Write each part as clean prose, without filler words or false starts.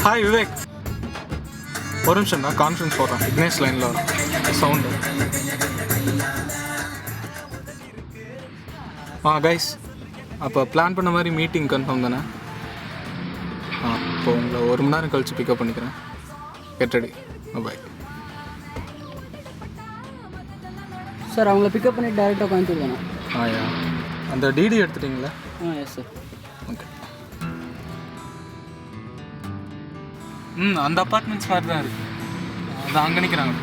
Hi Vivek, ஒரு நிமிஷம் தான் கான்ஃபரன்ஸ் போடுறேன். விக்னேஷ் லைனில் வரும் சவுண்டு. கைஸ், அப்போ பிளான் பண்ண மாதிரி மீட்டிங் கன்ஃபார்ம் தானே? இப்போ உங்களை 1 மணி நேரம் கழிச்சு பிக்கப் பண்ணிக்கிறேன். Get ready. பாய். சார், அவங்கள பிக்கப் பண்ணி டேரெக்டாக கோயம்புத்தூர் தானே? யா, அந்த டிடி எடுத்துட்டிங்களா? Yes sir. ஓகே. அந்த அப்பார்ட்மெண்ட்ஸ் மாதிரி தான் இருக்குது. அது அங்கே நிற்கிறாங்க.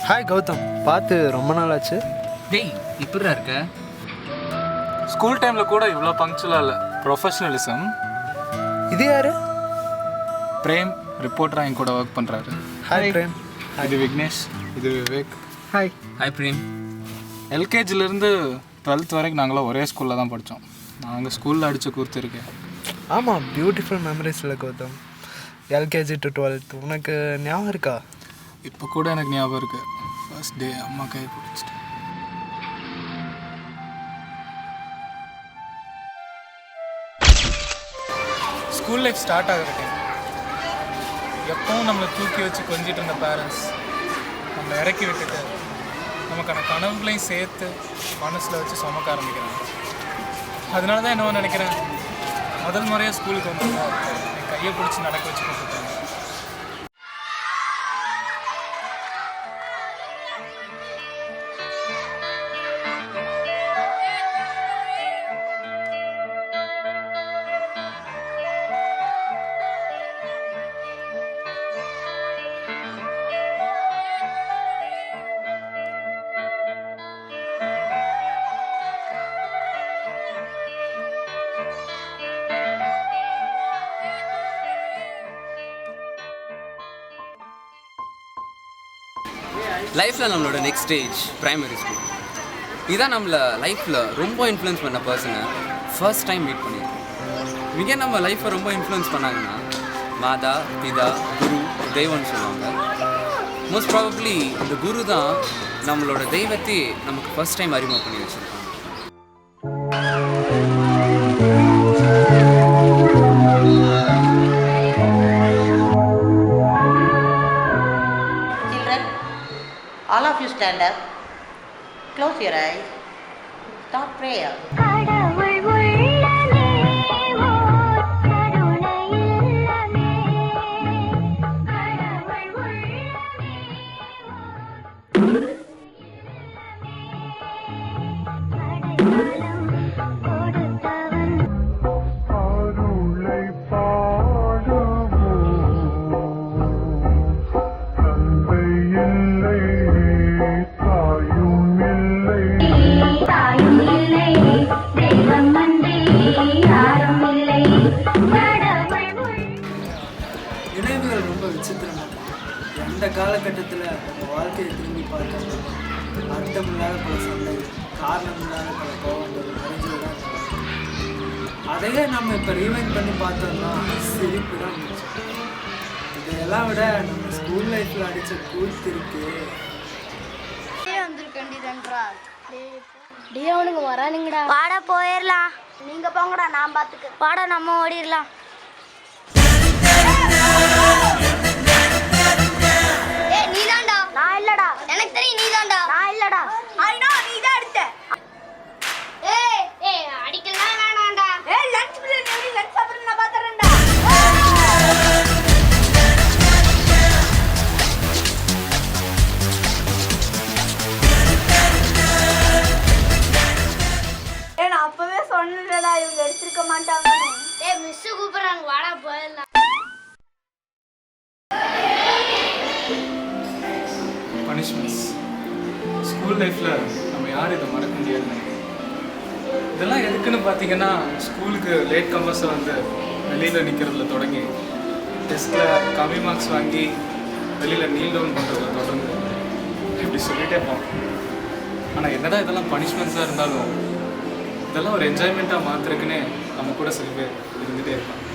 ஹாய் கௌதம், பார்த்து ரொம்ப நாள் ஆச்சு. டேய், இப்படிடா இருக்க? ஸ்கூல் டைமில் கூட இவ்வளோ பங்க்சுவலாக இல்லை. ப்ரொஃபஷ்னலிசம். இது யாரு? பிரேம், ரிப்போர்ட்டராக என் கூட ஒர்க் பண்ணுறாரு. ஹாய் பிரேம். இது விக்னேஷ், இது விவேக். ஹாய். ஹாய் பிரேம். எல்கேஜிலேருந்து 12th வரைக்கும் நாங்களும் ஒரே ஸ்கூலில் தான் படித்தோம். நாங்கள் ஸ்கூலில் அடித்து கொடுத்துருக்கேன். ஆமாம், பியூட்டிஃபுல் மெமரிஸ் இல்லை கௌதம். எல்கேஜி டு 12th உனக்கு ஞாபகம் இருக்கா? இப்போ கூட எனக்கு ஞாபகம் இருக்குது. ஃபர்ஸ்ட் டே அம்மா கை பிடிச்சிட்டு. ஸ்கூல் லைஃப் ஸ்டார்ட் ஆகுறது எப்பவும் நம்மளை தூக்கி வச்சு கொஞ்சிட்டு இருந்த பேரண்ட்ஸ் நம்மளை இறக்கி விட்டுட்டு நமக்கான கனவுகளையும் சேர்த்து மனசில் வச்சு சுமக்க ஆரம்பிக்கிறாங்க. அதனால தான் என்னவோ நினைக்கிறேன், முதல் முறையாக ஸ்கூலுக்கு வந்து என் கையை பிடிச்சி நடக்க வச்சு கொடுத்துட்டாங்க. லைஃப்பில் நம்மளோட நெக்ஸ்ட் ஸ்டேஜ் பிரைமரி ஸ்கூல். இதுதான் நம்மளை லைஃப்பில் ரொம்ப இன்ஃப்ளூயன்ஸ் பண்ண பர்சனை ஃபர்ஸ்ட் டைம் மீட் பண்ணியிருக்கோம். இங்கே நம்ம லைஃப்பை ரொம்ப இன்ஃப்ளூயன்ஸ் பண்ணாங்கன்னா மாதா, பிதா, குரு, தெய்வம்னு சொல்லுவாங்க. மோஸ்ட் ப்ராபப்ளி இந்த குரு தான் நம்மளோட தெய்வத்தை நமக்கு ஃபர்ஸ்ட் டைம் அறிமுகம் பண்ணி வச்சுருக்காங்க. All of you stand up, close your eyes, start prayer. நினைவுகள் ரொம்ப விசித்திரமாக எந்த காலகட்டத்தில் நம்ம வாழ்க்கையை திரும்பி பார்த்தோம். அர்த்தமில்லாத பல சண்டை, காரணம் இல்லாத பல கோவங்கள் நிறைஞ்சது தான். அதையே நம்ம இப்போ ரீவைண்ட் பண்ணி பார்த்தோம்னா சிரிப்பு தான் மிச்சம். இதையெல்லாம் விட நம்ம ஸ்கூல் லைஃப்பில் அடித்த கூத்து இருக்கு. அவனுக்கு வரானுங்கடா. வாடா போயிடலாம். நீங்க போங்கடா, நான் பார்த்துக்க. வாடா, நம்ம ஓடிடலாம். நீதான்டா. நான் இல்லடா. எனக்கு தெரியும் நீதான்டா. நான் இல்லடா. ஐயோ, நீதான் அடிச்ச. அடிக்கலாம் வேணாம்டா. லஞ்ச் பிளேட் எப்படி லஞ்ச் சாப்பிடுறது நான் பாத்துறேன்டா. நான் அப்பவே சொன்னேன்டா, இவங்க எடுத்துக்க மாட்டாங்க. மிஸ் கூப்பிடுறாங்க, வாடா போயிடலாம். பனிஷ்மெண்ட்ஸ். ஸ்கூல் லைஃப்பில் நம்ம யாரும் இதை மறக்க முடியாது. இதெல்லாம் எதுக்குன்னு பார்த்தீங்கன்னா, ஸ்கூலுக்கு லேட் கம்பர்ஸை வந்து வெளியில் நிற்கிறதுல தொடங்கி டெஸ்ட்டில் கம்மி மார்க்ஸ் வாங்கி வெளியில் நீல் டவுன் பண்ணுறதுல தொடர்ந்து இப்படி சொல்லிகிட்டே போவோம். ஆனால் என்னதான் இதெல்லாம் பனிஷ்மெண்ட்ஸாக இருந்தாலும் இதெல்லாம் ஒரு என்ஜாய்மெண்ட்டாக மாற்றுறதுக்குன்னே நம்ம கூட சில பேர் இருந்துகிட்டே இருப்பாங்க.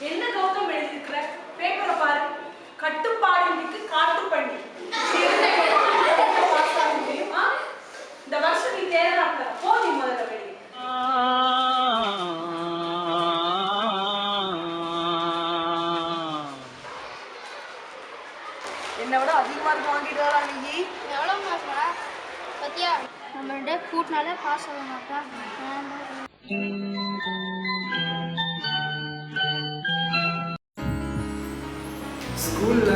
என்ன கௌதம் எழுதிருக்கிற? பேப்பரை பாரு. கட்டுப்பாடு காட்டு பண்ணி இந்த வருஷம் நீ தேர்றாங்க போதி முதல்ல வெளியே. என்னை விட அதிக மார்க் வாங்கிட்டு வரா நீ. எவ்வளோ மார்க்டா பத்தியா? நம்மள்கிட்ட கூட்டினாலே பாஸ் ஆக மாட்டா. ஸ்கூலில்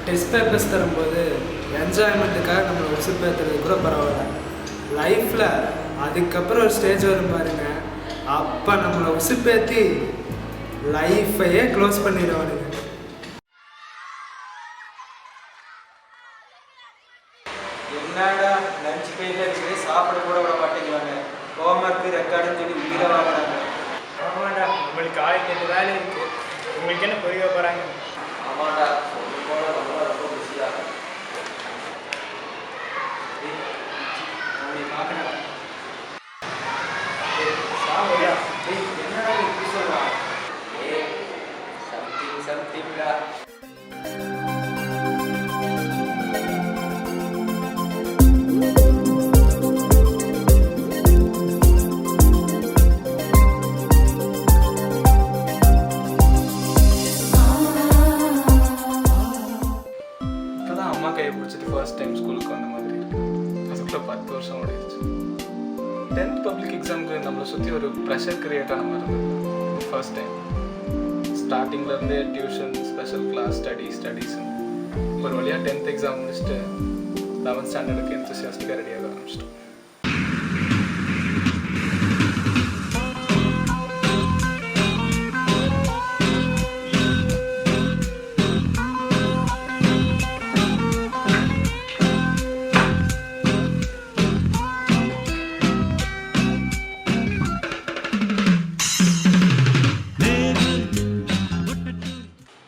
டெஸ்ட் பேப்பர்ஸ் தரும்போது என்ஜாய்மெண்ட்டுக்காக நம்மளை உசுப்பேற்றுறது கூட பரவாயில்ல. லைஃப்பில் அதுக்கப்புறம் ஒரு ஸ்டேஜ் வரும் பாருங்க, அப்போ நம்மளை உசுப்பேற்றி லைஃப்பையே க்ளோஸ் பண்ணிடுவானுங்க. என்னடா லஞ்ச் பேரில் இருக்குது, சாப்பிட கூட விட மாட்டேங்கிறாங்க. ஹோம்ஒர்க்கு ரெக்கார்டுன்னு சொல்லி உயிரை வாங்குறாங்க. ஆமாண்டா, உங்களுக்கு 1008 வேலை இருக்குது, உங்களுக்கு என்ன புரிய போகிறாங்க? ஆமாண்டா, போல ரொம்ப பிஸியா பார்க்கணும். என்னடா இப்படி சொல்கிறான்? சம்திங்டா. கையை பிடிச்சிட்டு ஃபர்ஸ்ட் டைம் ஸ்கூலுக்கு வந்த மாதிரி இருக்கு. அதுக்குள்ள 10 வருஷம் ஓடிடுச்சு. 10th பப்ளிக் எக்ஸாமுக்கு நம்மளை சுற்றி ஒரு ப்ரெஷர் கிரியேட் ஆன மாதிரி இருந்தது ஃபர்ஸ்ட் டைம். ஸ்டார்டிங்லேருந்தே டியூஷன், ஸ்பெஷல் கிளாஸ், ஸ்டடீஸ் ஒரு வழியாக 10th எக்ஸாம் முடிச்சுட்டு 11th ஸ்டாண்டர்டுக்கு என்தூசியாஸ்டிக்காக ரெடியாக ஆரம்பிச்சிட்டோம்.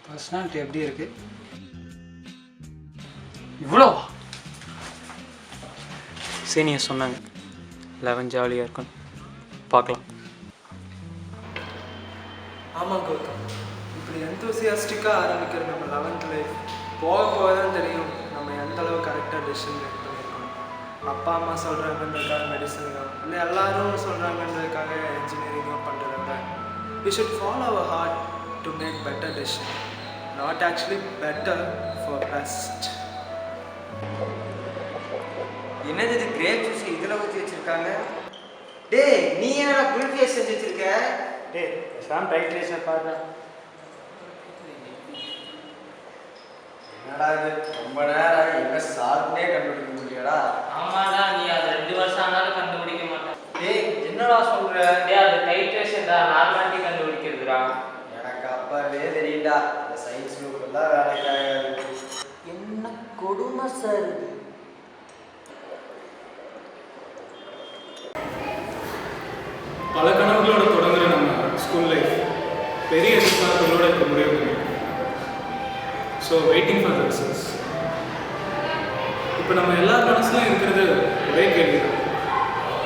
பர்சனாலிட்டி எப்படி இருக்கு? இவ்வளோ சீனியர் சொன்னாங்க 11 ஜாலியாக இருக்கும், பார்க்கலாம். ஆமாம் கௌதம், இப்படி என்தூசியாஸ்டிக்காக ஆரம்பிக்கிற நம்ம 11th லைஃப் போக போக தான் தெரியும் நம்ம எந்த அளவு கரெக்டாக டெசிஷன் மேக் பண்ணியிருக்கோம். அப்பா அம்மா சொல்கிறாங்கன்றதுக்காக மெடிசனும் இல்லை எல்லாரும் சொல்கிறாங்கன்றதுக்காக இன்ஜினியரிங்கும் பண்ணுறத விட we should follow our heart to make better decision, not actually better for best. என்னது இது கிரேப் ஜூஸ் இதில் ஊற்றி வச்சுருக்காங்க? டேய், நீ என்னடா குல்ஃபியை செஞ்சு வச்சுருக்க? டேய் சாம் டைட்ரேஷன் பாருடா. என்னடா இது ரொம்ப நேரம் என்ன சாப்பிட்டே கண்டுபிடிக்க முடியாடா? ஆமாடா, நீ அது 2 வருஷம் ஆனாலும் கண்டுபிடிக்க மாட்டேன். டேய் என்னடா சொல்ற? டேய் அது டைட்ரேஷன் தான், நார்மாலிட்டி கண்டுபிடிக்கிறதுடா. எனக்கு அப்பவே தெரியும்டா, இந்த சயின்ஸ் குரூப்ல தான் வேலைக்காக. என்ன கொடுமை சார் இது. பல கனவுகளோட தொடங்குற நம்ம ஸ்கூல் லைஃப் பெரிய எதிர்பார்ப்புகளோட இப்போ முடிவு பண்ணியிருக்கோம். So waiting for the results. இப்போ நம்ம எல்லா மனசுலையும் இருக்கிறது ஒரே கேள்வி தான்,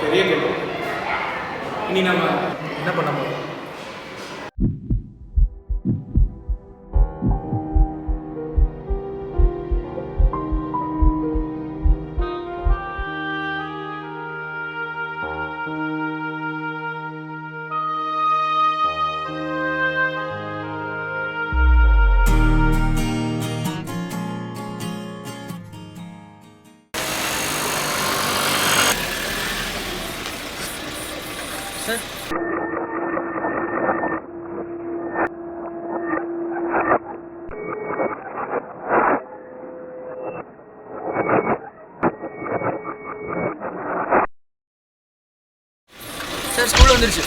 பெரிய கேள்வி. இனி நம்ம என்ன பண்ண போகிறோம்? சார் ஸ்கூல் வந்துருச்சு.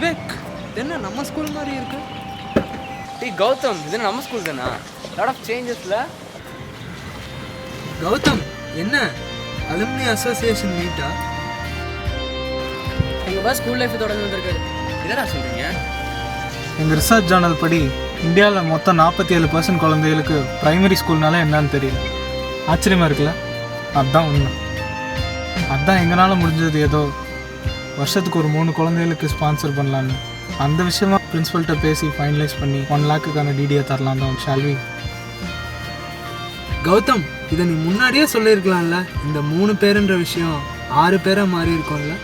விவேக் என்ன நம்ம ஸ்கூல் மாதிரி இருக்கு? டேய் கௌதம், இது நம்ம ஸ்கூல் தானா? Lot of சேஞ்சஸ்ல. கௌதம் என்ன அலுமினி அசோசியேஷன் மீட்டா? எங்கள் பஸ் ஸ்கூல் லைஃப் தொடர்ந்து வந்திருக்காரு. என்னடா சொல்கிறீங்க? எங்கள் ரிசர்ச் ஜேர்னல் படி இந்தியாவில் மொத்தம் 47% குழந்தைகளுக்கு ப்ரைமரி ஸ்கூல்னால என்னன்னு தெரியல. ஆச்சரியமாக இருக்குல்ல? அதுதான் உண்மை. அதுதான் எங்களால் முடிஞ்சது ஏதோ வருஷத்துக்கு ஒரு 3 குழந்தைகளுக்கு ஸ்பான்சர் பண்ணலான்னு அந்த விஷயமா பிரின்ஸிபல்கிட்ட பேசி ஃபைனலைஸ் பண்ணி 1 lakhக்கான டிடியை தரலாம் தான். ஷால்வி கௌதம், இதை நீ முன்னாடியே சொல்லியிருக்கலாம்ல. இந்த 3 பேருன்ற விஷயம் 6 பேராக மாறி இருக்கும்ல.